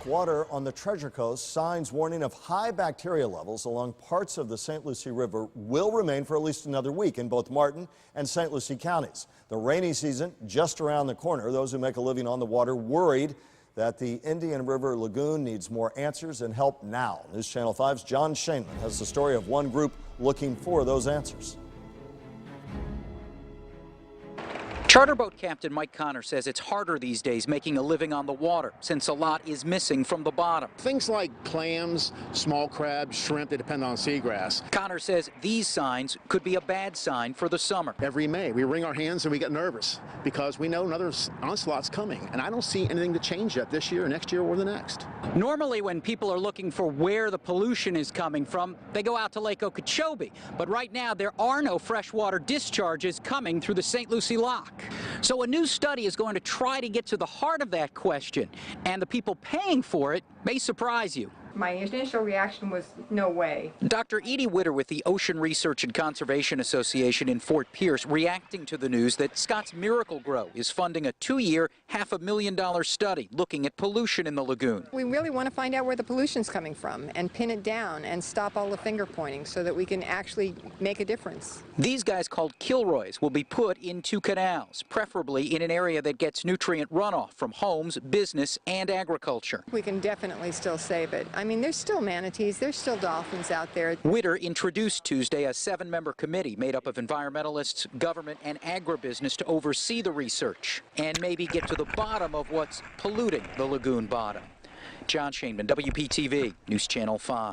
Water on the Treasure Coast, signs warning of high bacteria levels along parts of the St. Lucie River will remain for at least another week in both Martin and St. Lucie counties. The rainy season just around the corner. Those who make a living on the water worried that the Indian River Lagoon needs more answers and help now. News Channel 5's John Shainman has the story of one group looking for those answers. Charter boat captain Mike Connor says it's harder these days making a living on the water since a lot is missing from the bottom. Things like clams, small crabs, shrimp, they depend on seagrass. Connor says these signs could be a bad sign for the summer. Every May, we wring our hands and we get nervous because we know another onslaught's coming. And I don't see anything to change yet this year, next year, or the next. Normally, when people are looking for where the pollution is coming from, they go out to Lake Okeechobee. But right now, there are no freshwater discharges coming through the St. Lucie Lock. So a new study is going to try to get to the heart of that question, and the people paying for it may surprise you. My initial reaction was, no way. Dr. Edie Witter with the Ocean Research and Conservation Association in Fort Pierce reacting to the news that Scott's Miracle-Gro is funding a 2-year, $500,000 study looking at pollution in the lagoon. We really want to find out where the pollution's coming from and pin it down and stop all the finger pointing so that we can actually make a difference. These guys called Kilroys will be put into canals, preferably in an area that gets nutrient runoff from homes, business, and agriculture. We can definitely still save it. I mean, there's still manatees, there's still dolphins out there. Witter introduced Tuesday a 7-member committee made up of environmentalists, government, and agribusiness to oversee the research and maybe get to the bottom of what's polluting the lagoon bottom. John Shainman, WPTV, News Channel 5.